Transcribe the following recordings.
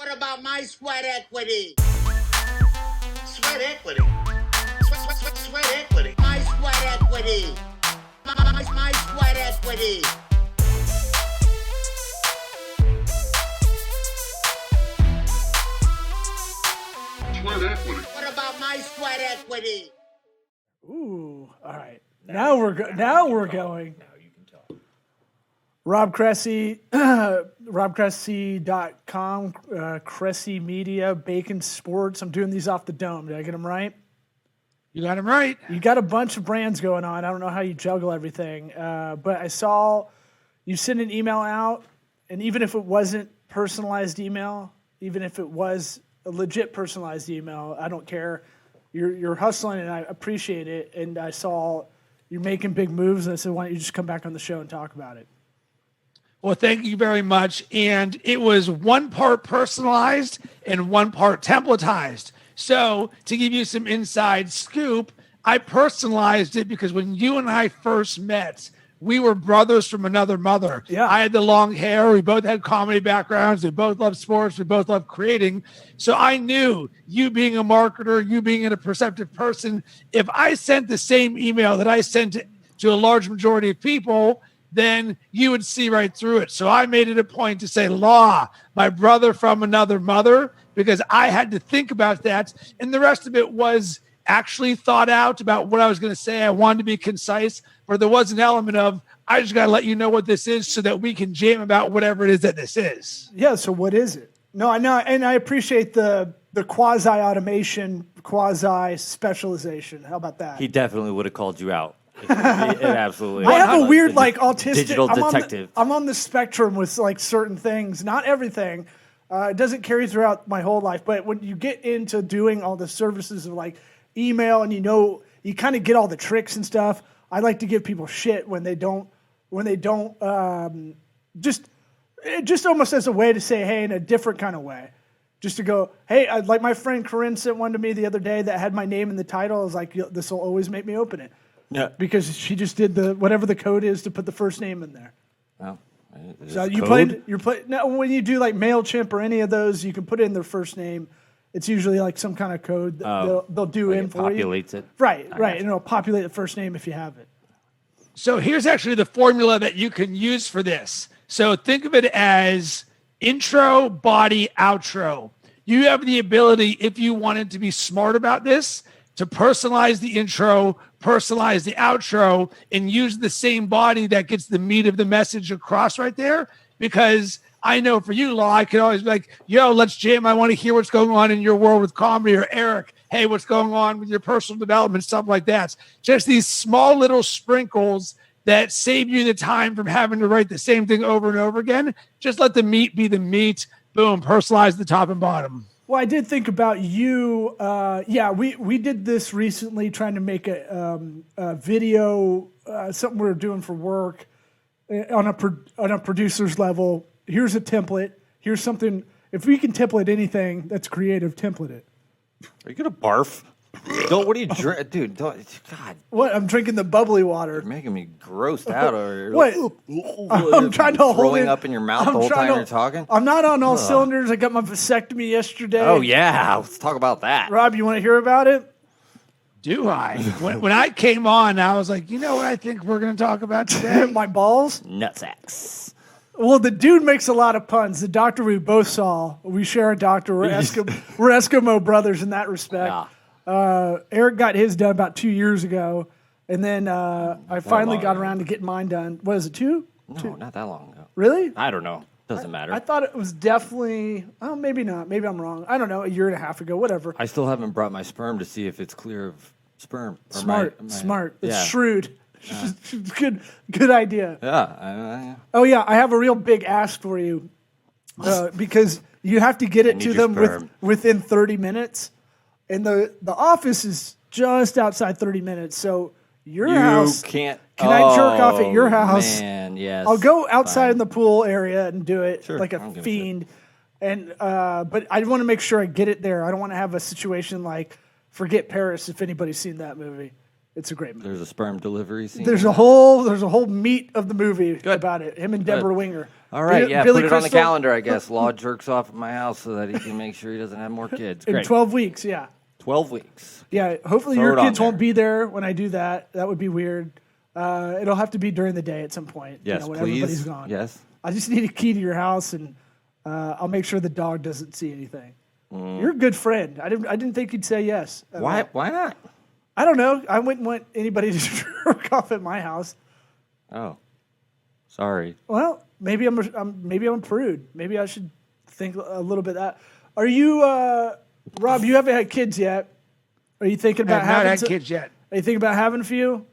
What about my sweat equity? Sweat equity. Sweat equity. My sweat equity. My sweat equity. Sweat equity. What about my sweat equity? Ooh, all right. Now we're going. Now you can talk. Rob Cressy, robcressy.com, Cressy Media, Bacon Sports. I'm doing these off the dome. Did I get them right? You got him right. You got a bunch of brands going on. I don't know how you juggle everything, but I saw you send an email out, and even if it wasn't personalized email, even if it was a legit personalized email, I don't care. You're hustling, and I appreciate it. And I saw you're making big moves, and I said, why don't you just come back on the show and talk about it? Well, thank you very much. And it was one part personalized and one part templatized. So to give you some inside scoop, I personalized it because when you and I first met, we were brothers from another mother. Yeah. I had the long hair. We both had comedy backgrounds. We both loved sports. We both loved creating. So I knew, you being a marketer, you being a perceptive person, if I sent the same email that I sent to a large majority of people, then you would see right through it. So I made it a point to say, Law, my brother from another mother, because I had to think about that. And the rest of it was actually thought out about what I was going to say. I wanted to be concise, but there was an element of, I just got to let you know what this is so that we can jam about whatever it is that this is. Yeah, so what is it? No, I know, and I appreciate the quasi-automation, quasi-specialization. How about that? He definitely would have called you out. It absolutely. I have a weird, like, autistic... digital detective. I'm on the spectrum with, like, certain things. Not everything. It doesn't carry throughout my whole life. But when you get into doing all the services of, like, email and you kind of get all the tricks and stuff, I like to give people shit when they don't just almost as a way to say, hey, in a different kind of way. Just to go, hey, like my friend Corinne sent one to me the other day that had my name in the title. I was like, this will always make me open it. Yeah. Because she just did whatever the code is to put the first name in there. Well, So you're playing now when you do like MailChimp or any of those, you can put in their first name. It's usually like some kind of code that they'll do like in it for you. populates it. Right. And it'll populate the first name if you have it. So here's actually the formula that you can use for this. So think of it as intro, body, outro. You have the ability, if you wanted to be smart about this, to personalize the intro, personalize the outro, and use the same body that gets the meat of the message across right there. Because I know for you, Law, I can always be like, yo, let's jam. I want to hear what's going on in your world with comedy. Or Eric, hey, what's going on with your personal development, stuff like that. Just these small little sprinkles that save you the time from having to write the same thing over and over again. Just let the meat be the meat. Boom, personalize the top and bottom. Well, I did think about you. We did this recently, trying to make a video, something we were doing for work on a producer's level. Here's a template. Here's something. If we can template anything that's creative, template it. Are you gonna barf? Don't. What are you drink, dude? Don't. God, What? I'm drinking the bubbly water. you're making me grossed out. Or What? I'm trying to hold throwing it up in your mouth the whole time you're talking. I'm not on all cylinders. I got my vasectomy yesterday. Oh yeah, let's talk about that. Rob, you want to hear about it? Do I? When I came on, I was like, you know what I think we're going to talk about today? My balls? Nutsacks. Well, the dude makes a lot of puns. The doctor we both saw, we share a doctor. We're Eskimo brothers in that respect. Yeah. Eric got his done about 2 years ago, and then I finally got around to getting mine done. What is it, two? No, not that long ago. Really? I don't know. Doesn't matter. I thought it was definitely, oh, maybe not. Maybe I'm wrong. I don't know, a year and a half ago, whatever. I still haven't brought my sperm to see if it's clear of sperm. Or Smart. It's yeah. shrewd. Good idea. Yeah. Oh, yeah, I have a real big ask for you because you have to get it to your them sperm. within 30 minutes. And the office is just outside 30 minutes. So your house. Can't. Can I jerk off at your house? Man, yes. I'll go outside fine. in the pool area and do it Sure, like I a don't give a fiend. And but I want to make sure I get it there. I don't want to have a situation like Forget Paris if anybody's seen that movie. It's a great movie. There's a sperm delivery scene. There's a whole meat of the movie about it. Him and Deborah Winger. All right, yeah, Billy put it on the Crystal- calendar, I guess. Law jerks off at my house so that he can make sure he doesn't have more kids. In Great. 12 weeks, yeah. 12 weeks. Yeah, hopefully Throw your it on kids won't there. be there when I do that. That would be weird. It'll have to be during the day at some point. Yes, when please. everybody's gone. Yes. I just need a key to your house, and I'll make sure the dog doesn't see anything. You're a good friend. I didn't think you'd say yes. Why not? I don't know. I wouldn't want anybody to jerk off at my house. Oh, sorry. Well, maybe I'm a prude. Maybe I should think a little bit of that. Are you, Rob? You haven't had kids yet. Are you thinking I about have not having had kids yet. Are you thinking about having a few?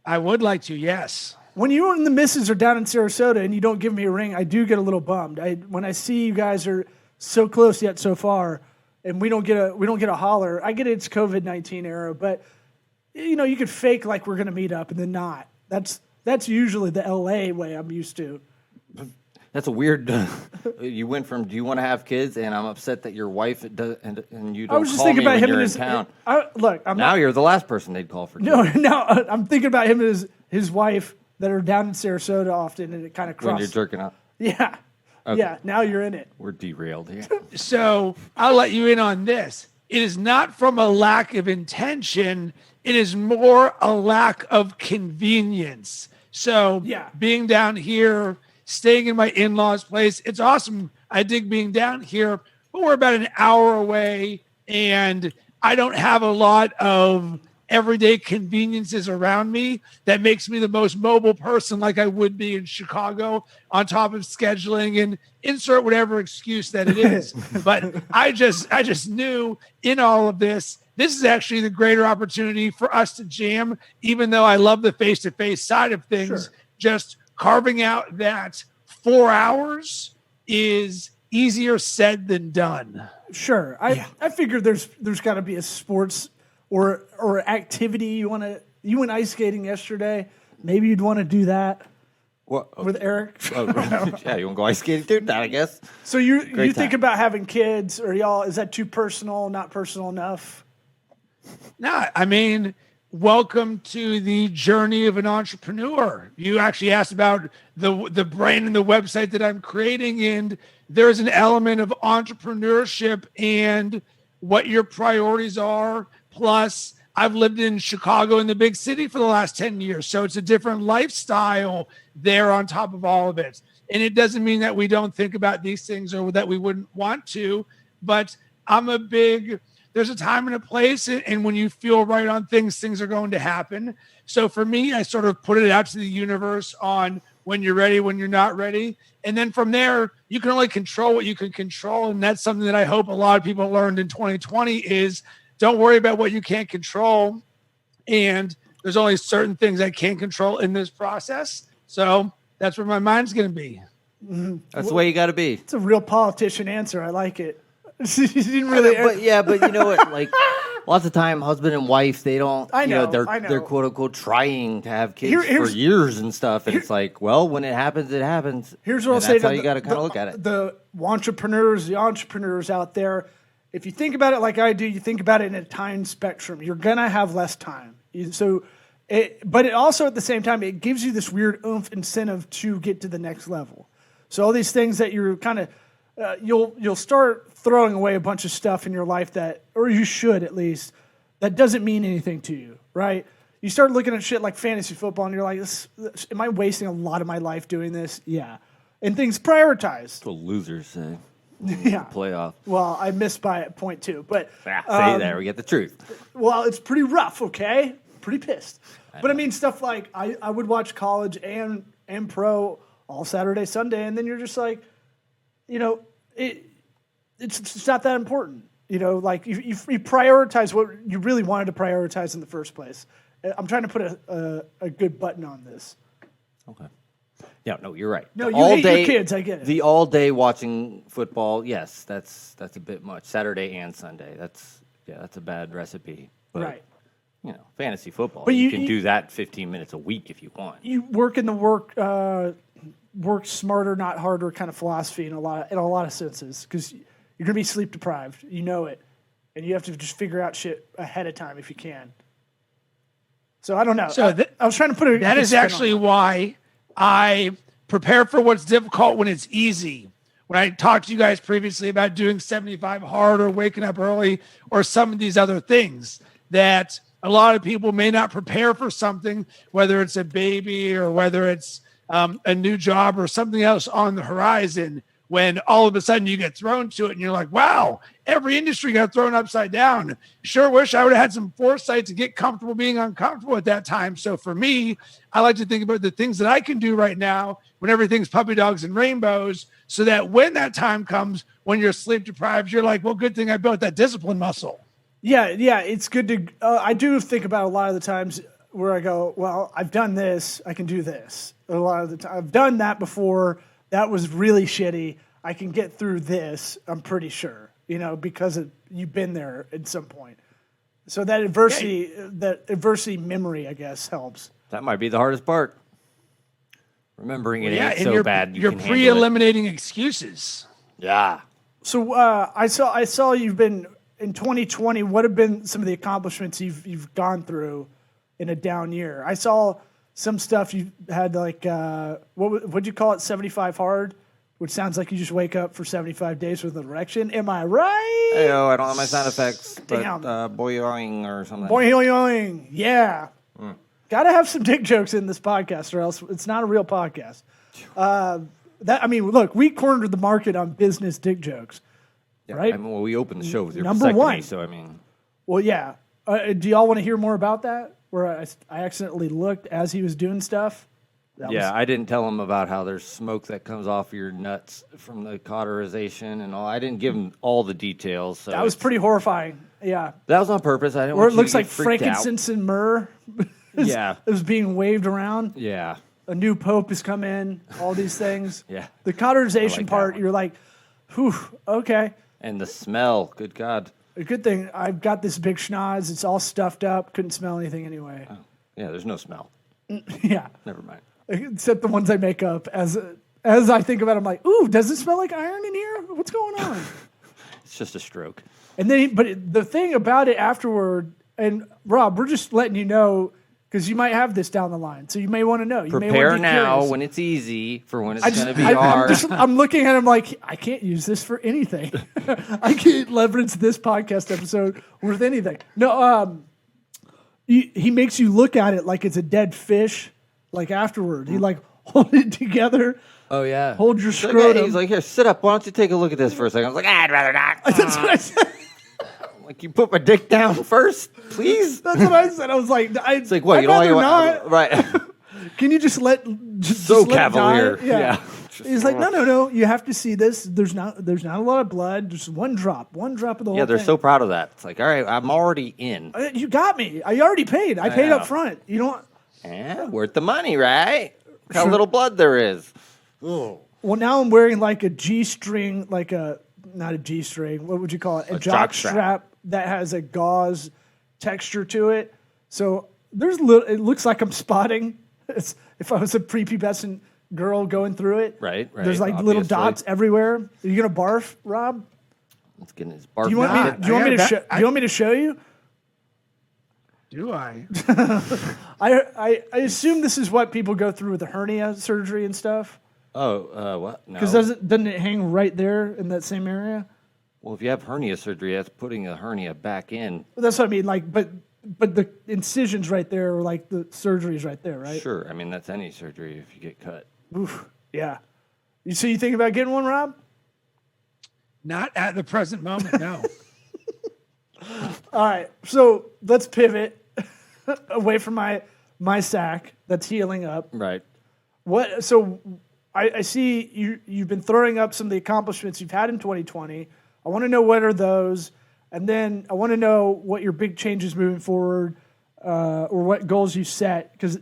I would like to, yes. When you and the missus are down in Sarasota and you don't give me a ring, I do get a little bummed. When I see you guys are so close yet so far, and we don't get a holler. I get it's COVID-19 era, but you could fake like we're gonna meet up and then not. That's usually the LA way I'm used to. That's a weird. You went from do you want to have kids, and I'm upset that your wife does, and you I don't was just call thinking me about when him you're and in his. town. I'm Now not. you're the last person they'd call for kids. No, I'm thinking about him and his wife that are down in Sarasota often, and it kind of When you're crosses. jerking off. Yeah, Okay. yeah. Now you're in it. We're derailed here. So I'll let you in on this. It is not from a lack of intention. It is more a lack of convenience. So Yeah. being down here, staying in my in-laws' place, it's awesome. I dig being down here, but we're about an hour away, and I don't have a lot of everyday conveniences around me that makes me the most mobile person like I would be in Chicago, on top of scheduling and insert whatever excuse that it is. But I just knew in all of this is actually the greater opportunity for us to jam, even though I love the face-to-face side of things. Sure. Just carving out that 4 hours is easier said than done. Sure. I figure there's got to be a sports or activity you went ice skating yesterday. Maybe you'd want to do that What? with Eric. Yeah, you want to go ice skating too? I guess. So you Great think time. about having kids, or y'all? Is that too personal? Not personal enough? No, I mean, welcome to the journey of an entrepreneur. You actually asked about the brand and the website that I'm creating, and there's an element of entrepreneurship and what your priorities are. Plus, I've lived in Chicago in the big city for the last 10 years, so it's a different lifestyle there on top of all of it. And it doesn't mean that we don't think about these things or that we wouldn't want to, but there's a time and a place, and when you feel right on things are going to happen. So for me, I sort of put it out to the universe on when you're ready, when you're not ready. And then from there, you can only control what you can control. And that's something that I hope a lot of people learned in 2020 is don't worry about what you can't control. And there's only certain things I can't control in this process. So that's where my mind's going to be. That's the way you got to be. It's a real politician answer. I like it. You didn't really. But you know what? Like lots of time, husband and wife, they don't. I know, They're quote unquote trying to have kids Here's- for years and stuff, and it's like, well, when it happens, it happens. Here's what I'll And say that's to how you got to kind of look at it. The entrepreneurs out there, if you think about it like I do, you think about it in a time spectrum. You're gonna have less time. But it also at the same time it gives you this weird oomph incentive to get to the next level. So all these things that you're kind of you'll start throwing away a bunch of stuff in your life or you should at least, that doesn't mean anything to you, right? You start looking at shit like fantasy football and you're like, am I wasting a lot of my life doing this? Yeah. And things prioritize. That's what losers say. Yeah. Playoff. Well, I missed by a point too, but Say there, we get the truth. well, it's pretty rough, okay? Pretty pissed. But I mean, stuff like I would watch college and pro all Saturday, Sunday, and then you're just like, it's not that important. Like you prioritize what you really wanted to prioritize in the first place. I'm trying to put a good button on this. Okay. Yeah, no, you're right. No, The you hate your kids, I get it. The all day watching football, yes, that's a bit much. Saturday and Sunday, that's a bad recipe. But, Right. Fantasy football, But you you- can do that 15 minutes a week if you want. You work in the work smarter, not harder kind of philosophy in a lot of senses, because you're gonna be sleep deprived. You know it, and you have to just figure out shit ahead of time if you can. So I don't know. So I was trying to put a That good is spin on actually it. why I prepare for what's difficult when it's easy. When I talked to you guys previously about doing 75 hard or waking up early or some of these other things that a lot of people may not prepare for something, whether it's a baby or whether it's a new job or something else on the horizon, when all of a sudden you get thrown to it and you're like, wow, every industry got thrown upside down. Sure wish I would have had some foresight to get comfortable being uncomfortable at that time. So for me, I like to think about the things that I can do right now when everything's puppy dogs and rainbows, so that when that time comes, when you're sleep deprived, you're like, well, good thing I built that discipline muscle. Yeah, it's good to. I do think about a lot of the times where I go, well, I've done this, I can do this. A lot of the time, I've done that before. That was really shitty. I can get through this. I'm pretty sure, because you've been there at some point. So that adversity memory, I guess, helps. That might be the hardest part. Remembering it ain't and so you're, bad. You're pre-eliminating excuses. Yeah. So I saw you've been in 2020. What have been some of the accomplishments you've gone through in a down year? I saw some stuff you had, like what'd you call it, 75 hard, which sounds like you just wake up for 75 days with an erection. Am I right? Hey, I don't have my sound effects, but Damn. boing or something. Boing, yeah. Got to have some dick jokes in this podcast, or else it's not a real podcast. Look, we cornered the market on business dick jokes, Yeah, right? We opened the show with your Number vasectomy, one. so Well, yeah. Do y'all want to hear more about that? Where I accidentally looked as he was doing stuff. I didn't tell him about how there's smoke that comes off your nuts from the cauterization and all. I didn't give him all the details. So That was pretty horrifying. Yeah. That was on purpose. I didn't. Or want it you looks to like get freaked out. frankincense and myrrh. Yeah. It was being waved around. Yeah. A new pope has come in. All these things. Yeah. The cauterization that part, one. you're like, whew, okay. And the smell. Good God. A good thing I've got this big schnoz. It's all stuffed up. Couldn't smell anything anyway. Oh, yeah. There's no smell. Yeah. Never mind. Except the ones I make up. As I think about it, I'm like, ooh, does it smell like iron in here? What's going on? It's just a stroke. And then, the thing about it afterward, and Rob, we're just letting you know, because you might have this down the line, so you may want to know. You may Prepare want to be now curious. when it's easy for when it's going to be hard. I'm looking at him like, I can't use this for anything. I can't leverage this podcast episode with anything. No, he makes you look at it like it's a dead fish. Like afterward, he like hold it together. Oh yeah. Hold your He's like, scrotum. hey, he's like, here, sit up. Why don't you take a look at this for a second? I was like, I'd rather not. That's what I said. Like, you put my dick down first, please. That's what I said. I was like, It's like, what? I'd You don't rather want not. right? Can you just let So just let it cavalier. die? Yeah. He's like, no. You have to see this. There's not a lot of blood. Just one drop of the whole Yeah, they're thing. so proud of that. It's like, all right, I'm already in. You got me. I already paid. I paid know. up front. You don't. Yeah, worth the money, right? Look how little blood there is. Well, now I'm wearing like a G-string, not a G-string. What would you call it? A jock strap that has a gauze texture to it. So it looks like I'm spotting. If I was a prepubescent girl going through it. Right. There's like little dots everywhere. Are you gonna barf, Rob? Let's get his barf. Do you want me to show you? Do I? I assume this is what people go through with the hernia surgery and stuff. Oh, what? No. Because doesn't it hang right there in that same area? Well, if you have hernia surgery, that's putting a hernia back in. That's what I mean. Like, but the incision's right there, or like the surgery's right there, right? Sure. I mean, that's any surgery if you get cut. Oof, yeah. So you think about getting one, Rob? Not at the present moment, no. All right. So let's pivot away from my sack that's healing up. Right. What? So I see you've been throwing up some of the accomplishments you've had in 2020. I want to know what are those, and then I want to know what your big changes moving forward, or what goals you set. Because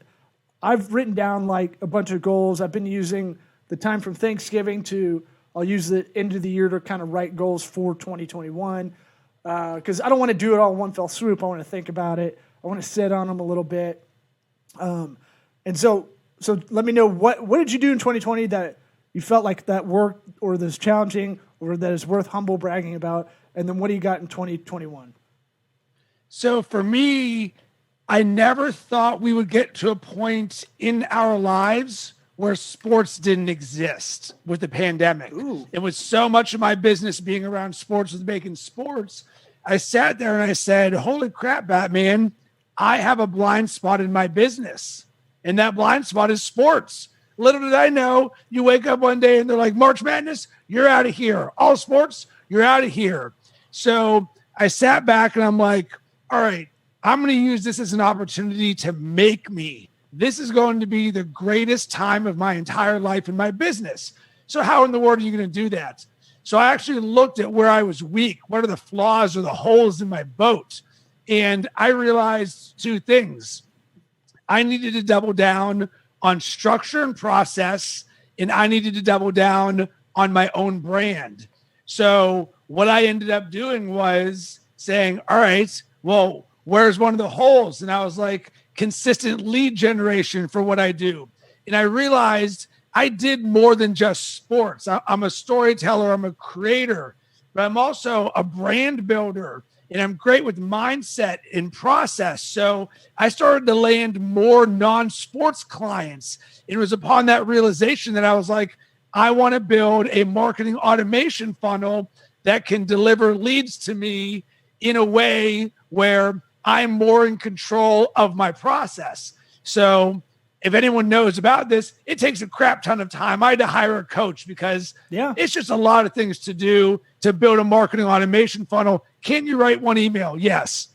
I've written down like a bunch of goals. I've been using the time from Thanksgiving to I'll use the end of the year to kind of write goals for 2021. Because I don't want to do it all in one fell swoop. I want to think about it. I want to sit on them a little bit. And so let me know what did you do in 2020 that you felt like that worked or that's challenging or that is worth humble bragging about, and then what do you got in 2021? So for me, I never thought we would get to a point in our lives where sports didn't exist with the pandemic. It was so much of my business being around sports with making sports. I sat there and I said, holy crap, Batman, I have a blind spot in my business. And that blind spot is sports. Little did I know, you wake up one day and they're like, March Madness, you're out of here. All sports, you're out of here. So I sat back and I'm like, all right, I'm going to use this as an opportunity to make me. This is going to be the greatest time of my entire life in my business. So how in the world are you going to do that? So I actually looked at where I was weak. What are the flaws or the holes in my boat? And I realized two things. I needed to double down on structure and process, and I needed to double down on my own brand. So what I ended up doing was saying, all right, well, where's one of the holes? And I was like, consistent lead generation for what I do. And I realized I did more than just sports. I'm a storyteller, I'm a creator, but I'm also a brand builder, and I'm great with mindset and process. So I started to land more non-sports clients. It was upon that realization that I was like, I want to build a marketing automation funnel that can deliver leads to me in a way where I'm more in control of my process. So if anyone knows about this, it takes a crap ton of time. I had to hire a coach because it's just a lot of things to do to build a marketing automation funnel. Can you write one email? Yes.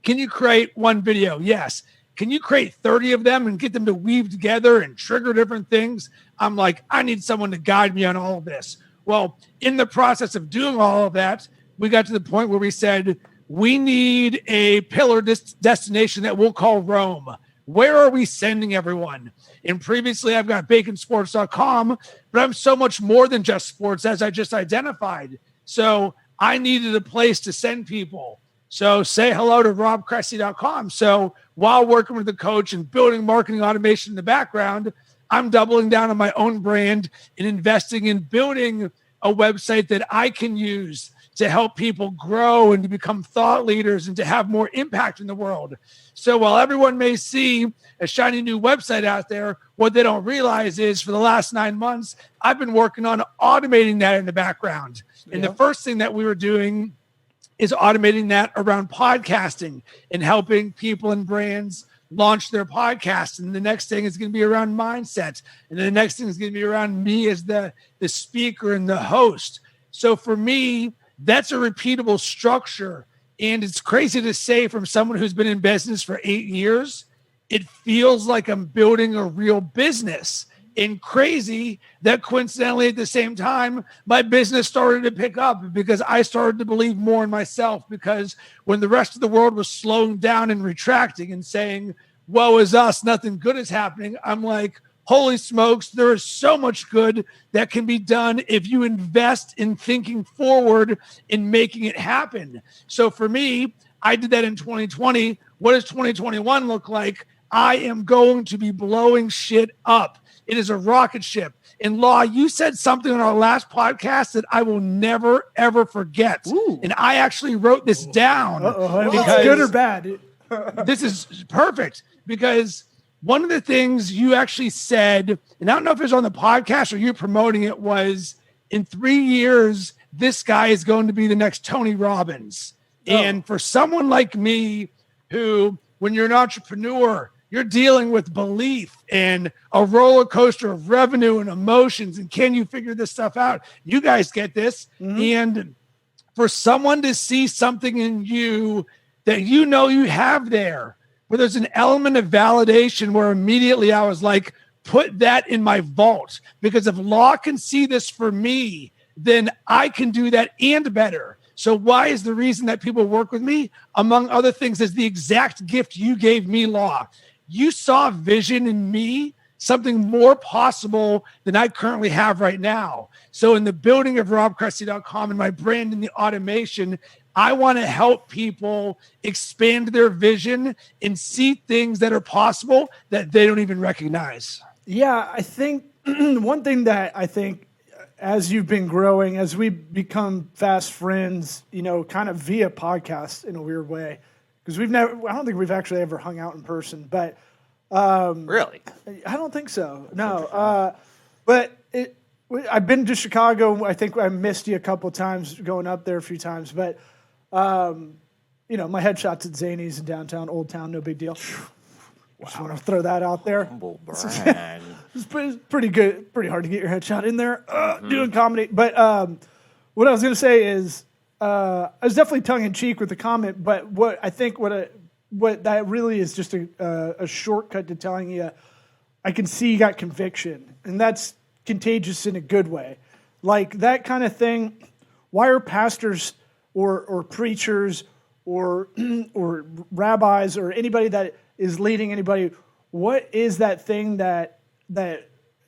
Can you create one video? Yes. Can you create 30 of them and get them to weave together and trigger different things? I'm like, I need someone to guide me on all of this. Well, in the process of doing all of that, we got to the point where we said, we need a pillar destination that we'll call Rome. Where are we sending everyone? And previously I've got baconsports.com, but I'm so much more than just sports, as I just identified. So I needed a place to send people. So say hello to robcressy.com. So while working with the coach and building marketing automation in the background, I'm doubling down on my own brand and investing in building a website that I can use to help people grow and to become thought leaders and to have more impact in the world. So while everyone may see a shiny new website out there, what they don't realize is for the last 9 months, I've been working on automating that in the background. And the first thing that we were doing is automating that around podcasting and helping people and brands launch their podcast. And the next thing is going to be around mindset. And then the next thing is going to be around me as the speaker and the host. So for me, that's a repeatable structure. And it's crazy to say from someone who's been in business for 8 years, it feels like I'm building a real business. And crazy that coincidentally at the same time, my business started to pick up because I started to believe more in myself. Because when the rest of the world was slowing down and retracting and saying, woe is us, nothing good is happening, I'm like, holy smokes, there is so much good that can be done if you invest in thinking forward and making it happen. So for me, I did that in 2020. What does 2021 look like? I am going to be blowing shit up. It is a rocket ship. And Law, you said something on our last podcast that I will never, ever forget. Ooh. And I actually wrote this down. It's good or bad? This is perfect because one of the things you actually said, and I don't know if it was on the podcast or you promoting it, was in 3 years, this guy is going to be the next Tony Robbins. Oh. And for someone like me who, when you're an entrepreneur, you're dealing with belief and a roller coaster of revenue and emotions. And can you figure this stuff out? You guys get this. Mm-hmm. And for someone to see something in you that you know you have there, where there's an element of validation where immediately I was like, put that in my vault. Because if Law can see this for me, then I can do that and better. So why is the reason that people work with me? Among other things, is the exact gift you gave me, Law. You saw vision in me, something more possible than I currently have right now. So in the building of robcressy.com and my brand in the automation, I want to help people expand their vision and see things that are possible that they don't even recognize. Yeah, I think one thing that I think as you've been growing, as we become fast friends, kind of via podcast in a weird way, because I don't think we've actually ever hung out in person, but Really? I don't think so. No. But I've been to Chicago. I think I missed you a couple of times going up there a few times. But, you know, my headshot's at Zany's in downtown, Old Town, no big deal. Just want to throw that out there. Humble brag. It's pretty good. Pretty hard to get your headshot in there doing comedy. But what I was going to say is I was definitely tongue in cheek with the comment. But what that really is just a shortcut to telling you, I can see you got conviction, and that's contagious in a good way. Like that kind of thing. Why are pastors or preachers or or rabbis or anybody that is leading anybody? What is that thing that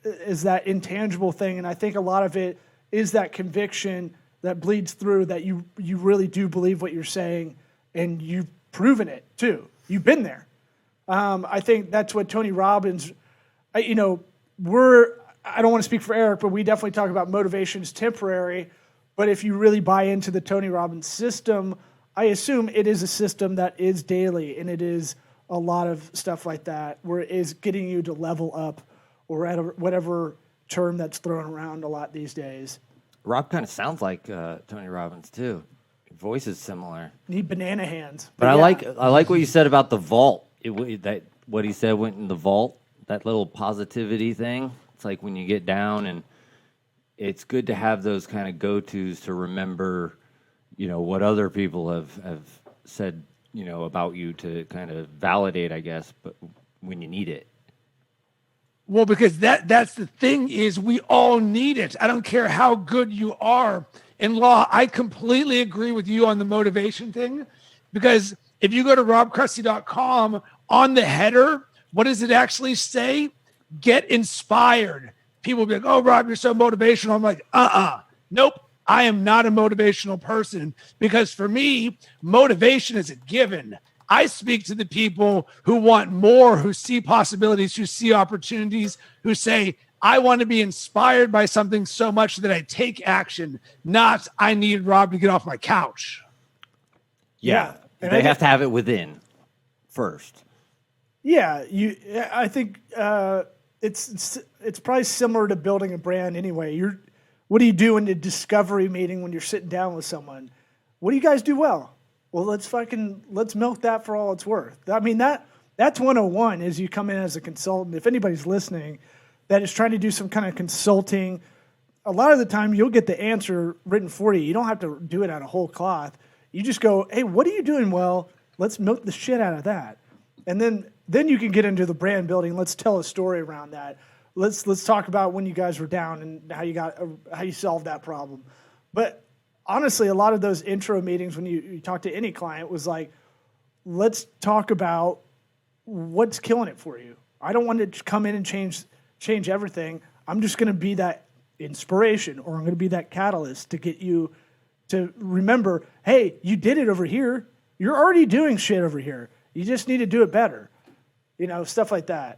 is that intangible thing? And I think a lot of it is that conviction that bleeds through, that you really do believe what you're saying, and you've proven it too. You've been there. I think that's what Tony Robbins, I don't want to speak for Eric, but we definitely talk about motivation is temporary. But if you really buy into the Tony Robbins system, I assume it is a system that is daily, and it is a lot of stuff like that, where it is getting you to level up, or at whatever term that's thrown around a lot these days. Rob kind of sounds like Tony Robbins too. Your voice is similar. Need banana hands. But yeah. I like what you said about the vault. What he said went in the vault. That little positivity thing. It's like when you get down, and it's good to have those kind of go-tos to remember, what other people have said, about you, to kind of validate, I guess, but when you need it. Well, because that's the thing, is we all need it. I don't care how good you are. In law, I completely agree with you on the motivation thing, because if you go to robcressy.com, on the header, what does it actually say? Get inspired. People will be like, oh, Rob, you're so motivational. I'm like, nope. I am not a motivational person, because for me, motivation is a given. I speak to the people who want more, who see possibilities, who see opportunities, who say, I want to be inspired by something so much that I take action, not I need Rob to get off my couch. Yeah. They have to have it within first. Yeah. I think it's probably similar to building a brand anyway. What do you do in the discovery meeting when you're sitting down with someone? What do you guys do well? Well, let's milk that for all it's worth. I mean, that's 101 as you come in as a consultant. If anybody's listening that is trying to do some kind of consulting, a lot of the time you'll get the answer written for you. You don't have to do it out of whole cloth. You just go, hey, what are you doing well? Let's milk the shit out of that. And then you can get into the brand building. Let's tell a story around that. Let's talk about when you guys were down and how you solved that problem. But honestly, a lot of those intro meetings when you talk to any client was like, let's talk about what's killing it for you. I don't want to come in and change everything. I'm just going to be that inspiration, or I'm going to be that catalyst to get you to remember, hey, you did it over here. You're already doing shit over here. You just need to do it better. Stuff like that.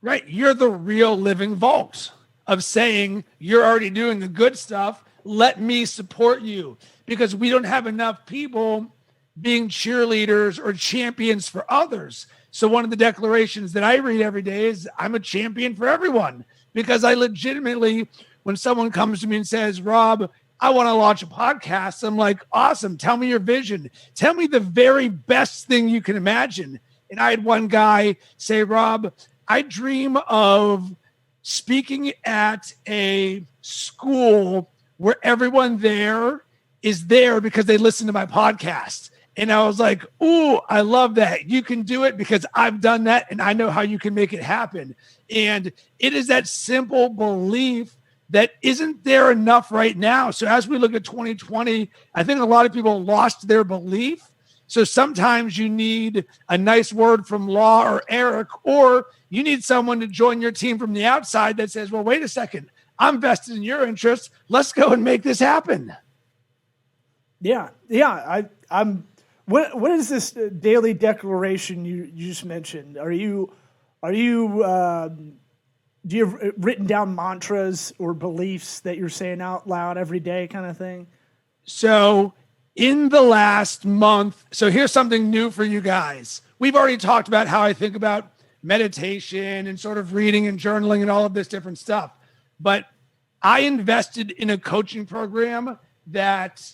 Right. You're the real living vault of saying you're already doing the good stuff. Let me support you, because we don't have enough people being cheerleaders or champions for others. So one of the declarations that I read every day is I'm a champion for everyone, because I legitimately, when someone comes to me and says, Rob, I want to launch a podcast, I'm like, awesome. Tell me your vision. Tell me the very best thing you can imagine. And I had one guy say, Rob, I dream of speaking at a school where everyone there is there because they listen to my podcast. And I was like, ooh, I love that. You can do it because I've done that, and I know how you can make it happen. And it is that simple belief that isn't there enough right now. So as we look at 2020, I think a lot of people lost their belief. So sometimes you need a nice word from Law or Eric, or you need someone to join your team from the outside that says, well, wait a second, I'm vested in your interests. Let's go and make this happen. Yeah. I'm. What is this daily declaration you just mentioned? Do you have written down mantras or beliefs that you're saying out loud every day, kind of thing? So in the last month, so here's something new for you guys. We've already talked about how I think about meditation and sort of reading and journaling and all of this different stuff. But I invested in a coaching program that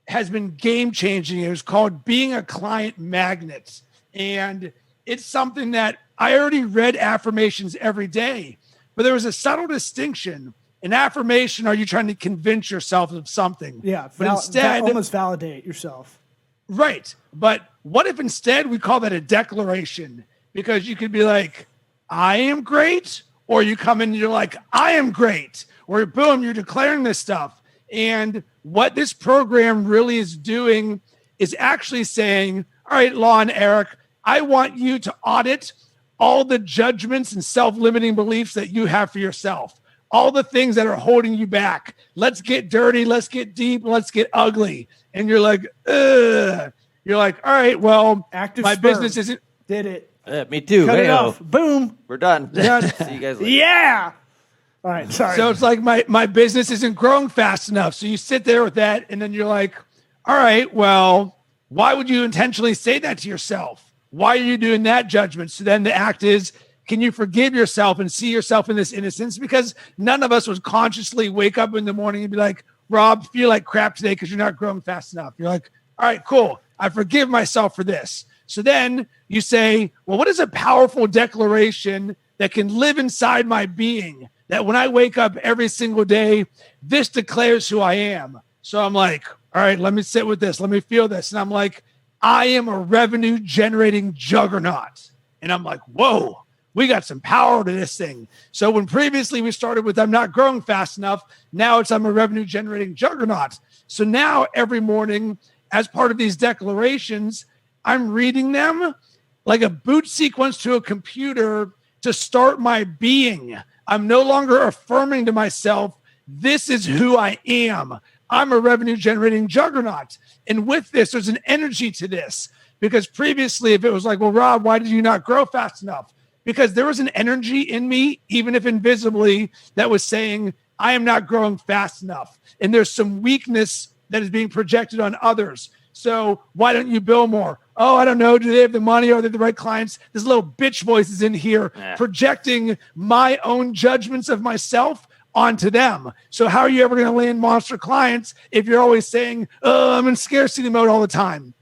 has been game changing. It was called Being a Client Magnet. And it's something that I already read affirmations every day, but there was a subtle distinction. In affirmation, are you trying to convince yourself of something? Yeah, but instead, almost validate yourself. Right. But what if instead we call that a declaration? Because you could be like, I am great, or you come in and you're like, I am great, or boom, you're declaring this stuff. And what this program really is doing is actually saying, all right, Lon, Eric, I want you to audit all the judgments and self-limiting beliefs that you have for yourself, all the things that are holding you back. Let's get dirty. Let's get deep. Let's get ugly. And you're like, ugh. You're like, all right, well, Active my sperm. business isn't. Did it. Me too. Cut it Hey-o. off. Boom. We're done. Done. See you guys later. Yeah. All right. Sorry. So it's like my business isn't growing fast enough. So you sit there with that, and then you're like, all right, well, why would you intentionally say that to yourself? Why are you doing that judgment? So then the act is, can you forgive yourself and see yourself in this innocence? Because none of us would consciously wake up in the morning and be like, Rob, feel like crap today because you're not growing fast enough. You're like, all right, cool. I forgive myself for this. So then you say, well, what is a powerful declaration that can live inside my being, that when I wake up every single day, this declares who I am? So I'm like, all right, let me sit with this. Let me feel this. And I'm like, I am a revenue generating juggernaut. And I'm like, whoa, we got some power to this thing. So when previously we started with, I'm not growing fast enough. Now it's, I'm a revenue generating juggernaut. So now every morning, as part of these declarations, I'm reading them like a boot sequence to a computer to start my being. I'm no longer affirming to myself, this is who I am. I'm a revenue generating juggernaut. And with this, there's an energy to this. Because previously, if it was like, well, Rob, why did you not grow fast enough? Because there was an energy in me, even if invisibly, that was saying, I am not growing fast enough. And there's some weakness that is being projected on others. So why don't you bill more? Oh, I don't know. Do they have the money? Are they the right clients? This little bitch voice is in here projecting my own judgments of myself onto them. So how are you ever going to land monster clients if you're always saying, oh, I'm in scarcity mode all the time?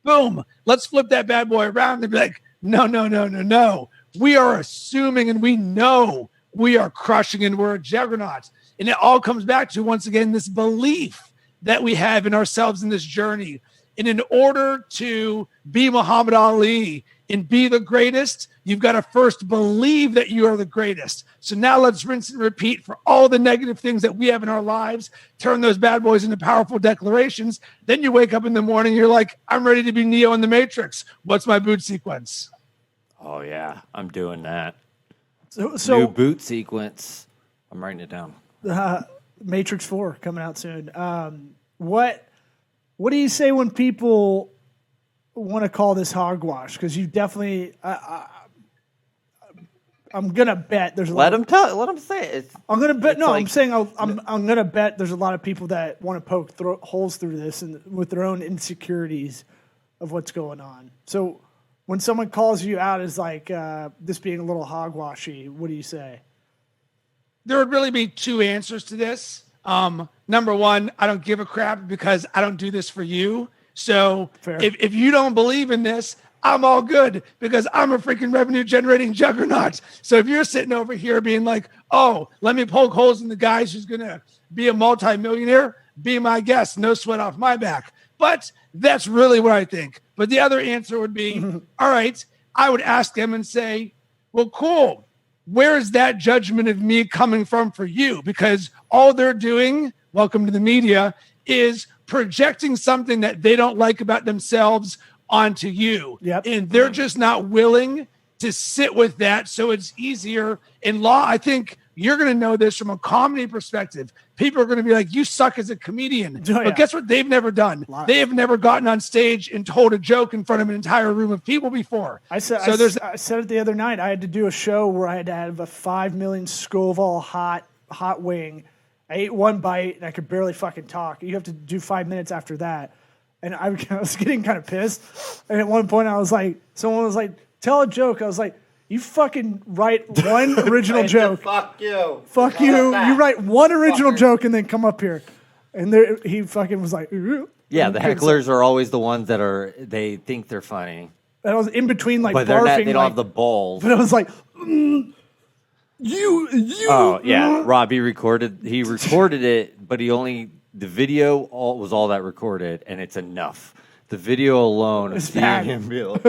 Boom. Let's flip that bad boy around and be like, no. We are assuming and we know we are crushing and we're a juggernaut. And it all comes back to, once again, this belief that we have in ourselves in this journey. And in order to be Muhammad Ali and be the greatest, you've got to first believe that you are the greatest. So now let's rinse and repeat for all the negative things that we have in our lives, turn those bad boys into powerful declarations. Then you wake up in the morning, you're like, I'm ready to be Neo in the Matrix. What's my boot sequence? Oh, yeah. I'm doing that. So New boot sequence. I'm writing it down. Matrix 4 coming out soon. What do you say when people want to call this hogwash? Because you definitely, I'm gonna bet there's a lot. Let them say it. I'm gonna bet. No, like, I'm saying I'm gonna bet there's a lot of people that want to poke holes through this and with their own insecurities of what's going on. So when someone calls you out as like this being a little hogwashy, what do you say? There would really be two answers to this. Number one, I don't give a crap because I don't do this for you. So if you don't believe in this, I'm all good because I'm a freaking revenue generating juggernaut. So if you're sitting over here being like, oh, let me poke holes in the guys who's going to be a multimillionaire, be my guest, no sweat off my back. But that's really what I think. But the other answer would be, all right, I would ask them and say, well, cool. Where is that judgment of me coming from for you? Because all they're doing, welcome to the media, is projecting something that they don't like about themselves onto you. Yep. And they're just not willing to sit with that. So it's easier in law. I think you're going to know this from a comedy perspective. People are going to be like, you suck as a comedian. Oh, yeah. But guess what they've never done? They have never gotten on stage and told a joke in front of an entire room of people before. I said it the other night. I had to do a show where I had to have a 5 million Scoville hot wing. I ate one bite and I could barely fucking talk. You have to do 5 minutes after that. And I was getting kind of pissed. And at one point I was like, someone was like, tell a joke. I was like, You fucking write one original joke. Fuck you. Fuck How you. about that? You write one original joke and then come up here. And there, he fucking was like, Yeah, the hecklers are always the ones that they think they're funny. And I was in between like But barfing. they don't have the balls. But I was like, you. Oh, yeah. Rob, he recorded it, but the video was all that recorded, and it's enough. The video alone of It's seeing bad. him be like,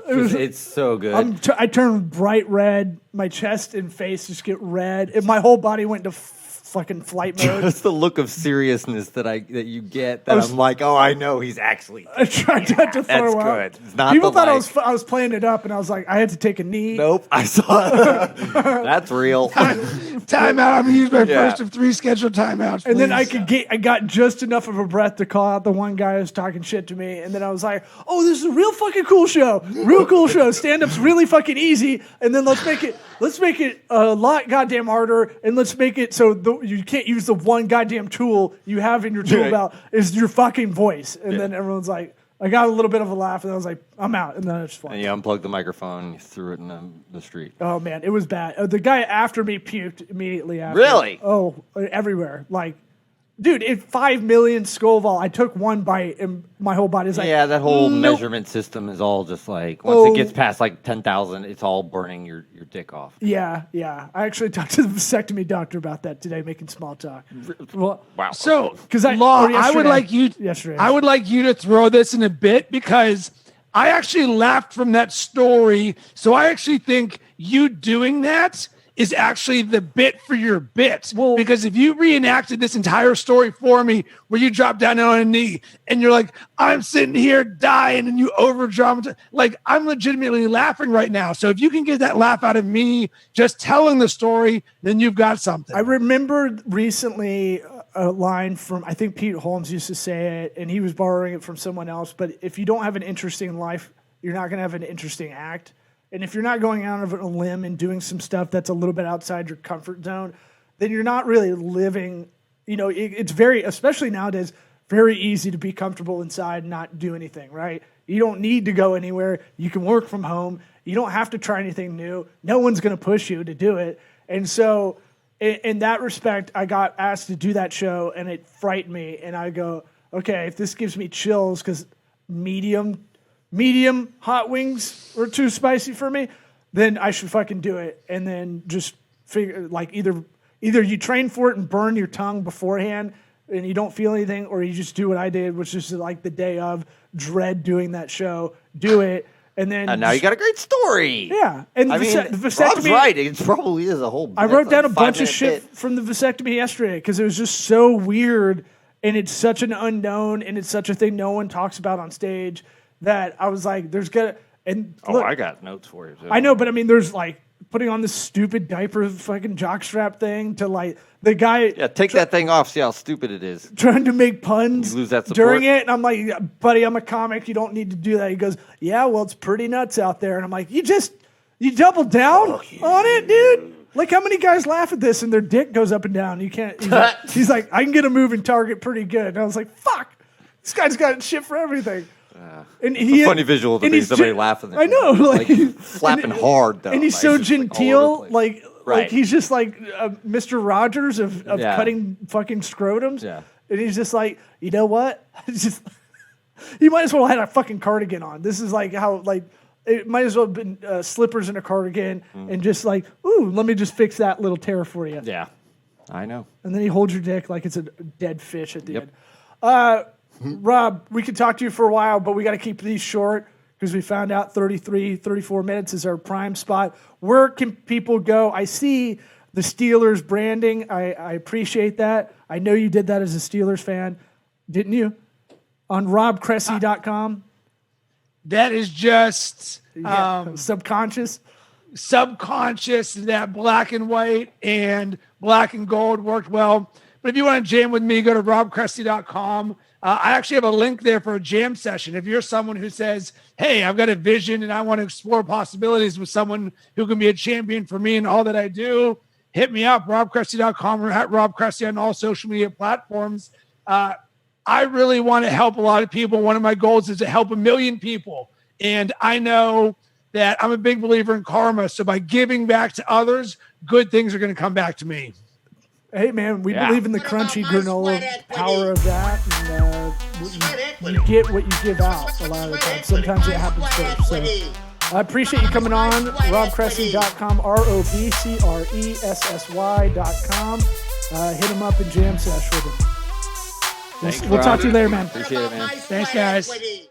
it's so good. I turned bright red. My chest and face just get red. And my whole body went to fucking flight mode. Just the look of seriousness that you get. I'm like, oh, I know he's actually. I tried not to throw That's up. good. It's not People the thought I was playing it up, and I was like, I had to take a knee. Nope, I saw it. That's real. Timeout. I'm gonna use my first of 3 scheduled timeouts. And then please. I got just enough of a breath to call out the one guy who was talking shit to me. And then I was like, oh, this is a real fucking cool show. Real cool show. Stand-up's really fucking easy. And then let's make it a lot goddamn harder. And let's make it so you can't use the one goddamn tool you have in your tool belt is your fucking voice. And then everyone's like, I got a little bit of a laugh, and I was like, I'm out. And then I just And you unplugged the microphone and you threw it in the street. Oh, man, it was bad. The guy after me puked immediately after. Really? Oh, everywhere. Like, dude, 5 million Scoville. I took one bite, and my whole body's like, Yeah, that whole nope. measurement system is all just like, once it gets past like 10,000, it's all burning your dick off. Yeah. I actually talked to the vasectomy doctor about that today, making small talk. Well, Wow. So, 'Cause I- Law, or I would yesterday. like you. I would like you to throw this in a bit because I actually laughed from that story. So I actually think you doing that is actually the bit for your bit. Well- Because if you reenacted this entire story for me, where you drop down on a knee and you're like, I'm sitting here dying, and you over dramatize, like I'm legitimately laughing right now. So if you can get that laugh out of me just telling the story, then you've got something. I remembered recently a line from, I think Pete Holmes used to say it, and he was borrowing it from someone else. But if you don't have an interesting life, you're not going to have an interesting act. And if you're not going out of a limb and doing some stuff that's a little bit outside your comfort zone, then you're not really living. You know, it's very, especially nowadays, very easy to be comfortable inside and not do anything, right? You don't need to go anywhere. You can work from home. You don't have to try anything new. No one's going to push you to do it. And so in that respect, I got asked to do that show, and it frightened me. And I go, okay, if this gives me chills because medium hot wings were too spicy for me, then I should fucking do it. And then just figure, like, either you train for it and burn your tongue beforehand and you don't feel anything, or you just do what I did, which is like the day of dread doing that show, do it. And then And now you got a great story. yeah. And I mean, the Rob's vasectomy, right. It probably is a whole. I wrote down a bunch of shit from the vasectomy yesterday because it was just so weird, and it's such an unknown, and it's such a thing no one talks about on stage that I was like, there's gonna, and look, I got notes for you. Too. I know, but I mean, there's like putting on this stupid diaper fucking jockstrap thing to like the guy Yeah, take that thing off. See how stupid it is. trying to make puns You lose that support? during it. And I'm like, buddy, I'm a comic. You don't need to do that. He goes, yeah, well, it's pretty nuts out there. And I'm like, you doubled down on it, dude. Like, how many guys laugh at this and their dick goes up and down? You can't. He's like, I can get a moving target pretty good. And I was like, fuck, this guy's got shit for everything. And It's a funny visual to and be he's somebody laughing. I know, like flapping hard though. and he's like, so just, like, all over genteel, the place. like Right. he's just like Mr. Rogers of Yeah. cutting fucking scrotums. Yeah. And he's just like, you know what? It's just you might as well have a fucking cardigan on. This is like how like it might as well have been slippers and a cardigan and just like, ooh, let me just fix that little tear for you. Yeah, I know. And then he holds your dick like it's a dead fish at the Yep. end. Rob, we could talk to you for a while, but we got to keep these short because we found out 34 minutes is our prime spot. Where can people go? I see the Steelers branding. I appreciate that. I know you did that as a Steelers fan, didn't you? On robcressy.com. That is just Subconscious. subconscious. That black and white and black and gold worked well. But if you want to jam with me, go to robcressy.com. I actually have a link there for a jam session. If you're someone who says, hey, I've got a vision and I want to explore possibilities with someone who can be a champion for me and all that I do, hit me up, robcressy.com or at robcressy on all social media platforms. I really want to help a lot of people. One of my goals is to help 1 million people. And I know that I'm a big believer in karma. So by giving back to others, good things are going to come back to me. Hey, man, we believe in the What about crunchy my granola sweat equity? power of that. And Sweat equity. you get what you give out a lot of the time. Sometimes it happens Sweat first. So equity. I appreciate you coming on. RobCressy.com, ROBCRESSY.com. Hit him up and jam sesh with him. Thanks, We'll talk Rob. to you later, man. Appreciate it, man. My Thanks, sweat guys. equity.